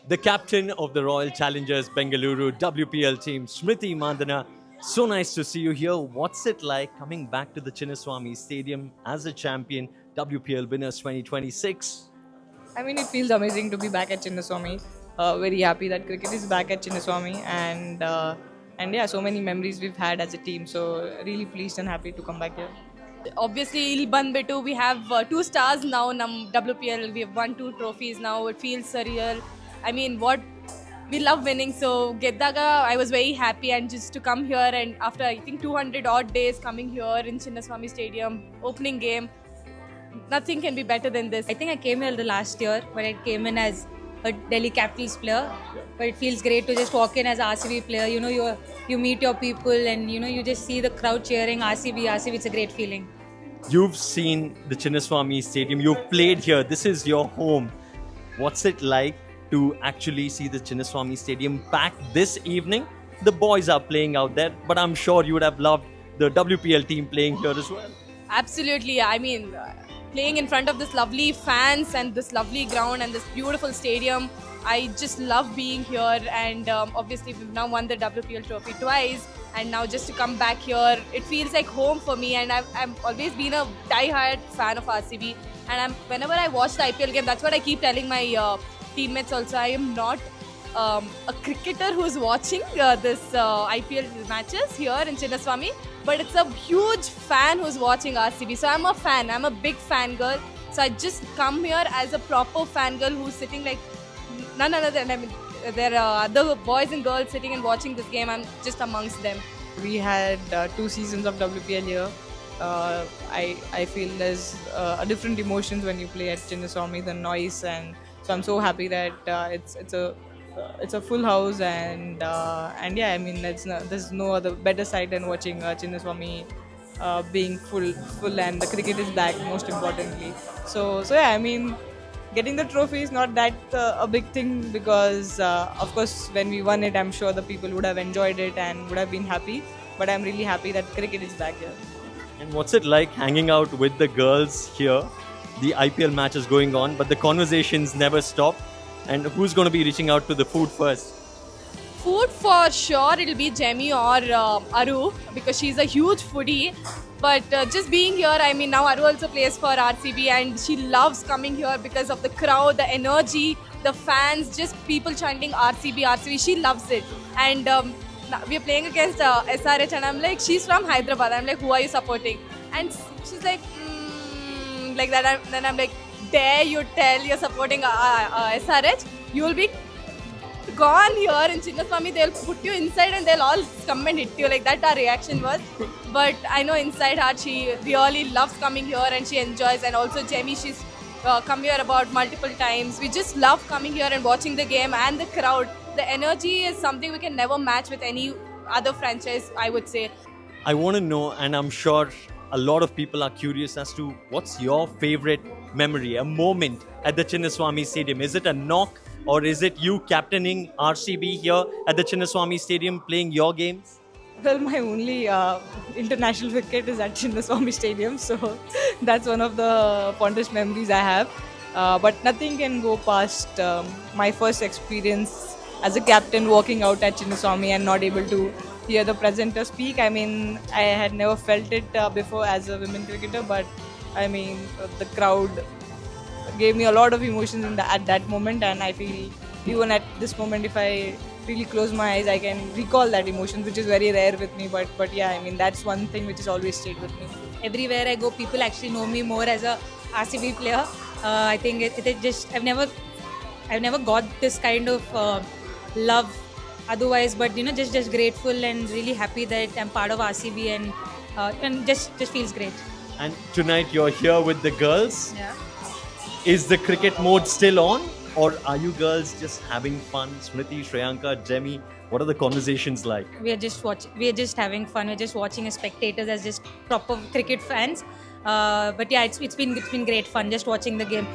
the captain of the Royal Challengers Bengaluru WPL team, Smriti Mandana. So nice to see you here. What's it like coming back to the Chinnaswamy Stadium as a champion, WPL winners 2026? I mean, it feels amazing to be back at Chinnaswamy. Very happy that cricket is back at Chinnaswamy, and yeah, so many memories we've had as a team. So really pleased and happy to come back here. Obviously ಇಲ್ಲಿ ಬಂದ್ಬಿಟ್ಟು we have 2 stars now ನಮ್ಮ WPL. We have won 2 trophies now. It feels surreal. I mean, what we love winning, so ಗೆದ್ದಾಗ I was very happy, and just to come here and after I think 200 odd days coming here in Chinnaswamy Stadium, opening game, nothing can be better than this. I think I came here the last year when I came in as a Delhi Capitals player, but it feels great to just walk in as a RCB player. You know, you meet your people, and you know, you just see the crowd cheering RCB. It's a great feeling. You've seen the Chinnaswamy Stadium, you've played here, this is your home. What's it like to actually see the Chinnaswamy Stadium back this evening? The boys are playing out there, but I'm sure you would have loved the WPL team playing here as well. Absolutely. I mean, playing in front of this lovely fans and this lovely ground and this beautiful stadium, I just love being here. And obviously, we've now won the WPL trophy twice. And now just to come back here, it feels like home for me. And I've always been a die-hard fan of RCB. And whenever I watch the IPL game, that's what I keep telling my teammates also. I am not a cricketer who's watching this IPL matches here in Chinnaswamy, but it's a huge fan who's watching RCB. So I'm a fan. I'm a big fan girl. So I just come here as a proper fan girl who's sitting like none other than, I mean, there are other boys and girls sitting and watching this game. I'm just amongst them. We had 2 seasons of WPL here. I feel there's a different emotions when you play at Chinnaswamy, the noise, and so I'm so happy that it's a full house, and yeah, I mean there's no other better sight than watching Chinnaswamy being full, and the cricket is back, most importantly. So yeah, I mean, getting the trophy is not that a big thing, because of course when we won it, I'm sure the people would have enjoyed it and would have been happy. But I'm really happy that cricket is back here. And what's it like hanging out with the girls here? The IPL match is going on, but the conversations never stop. And who's going to be reaching out to the food first? Food for sure, it'll be Jemmy or Aru, because she's a huge foodie. But just being here, I mean, now Aru also plays for RCB, and she loves coming here because of the crowd, the energy, the fans, just people chanting RCB, RCB. She loves it. And we're playing against SRH, and I'm like, she's from Hyderabad. I'm like, who are you supporting? And she's like, like that. Then I'm like, dare you tell you're supporting SRH? You'll be gone here in Chinnaswamy. They'll put you inside and they'll all come and hit you. Like that our reaction was. But I know inside her she really loves coming here and she enjoys. And also Jemmy, she's come here about multiple times. We just love coming here and watching the game and the crowd. The energy is something we can never match with any other franchise, I would say. I want to know, and I'm sure a lot of people are curious as to what's your favorite memory, a moment at the Chinnaswamy Stadium. Is it a knock, or is it you captaining RCB here at the Chinnaswamy Stadium playing your games? Well, my only international wicket is at Chinnaswamy Stadium, so that's one of the fondest memories I have. But nothing can go past my first experience as a captain walking out at Chinnaswamy and not able to hear the presenter speak. I mean, I had never felt it before as a women cricketer, but I mean, the crowd gave me a lot of emotions at that moment, and I feel even at this moment, if I really close my eyes, I can recall that emotion, which is very rare with me. But yeah, I mean, that's one thing which has always stayed with me. Everywhere I go, people actually know me more as a RCB player. I think it just I've never got this kind of love otherwise, but you know, just grateful and really happy that I'm part of RCB, and just feels great. And tonight you're here with the girls. Yeah. Is the cricket mode still on, or are you girls just having fun? Smriti, Shreyanka, Jemmy, what are the conversations like? We are just having fun. We're just watching as spectators, as just proper cricket fans. But yeah, it's been great fun just watching the game.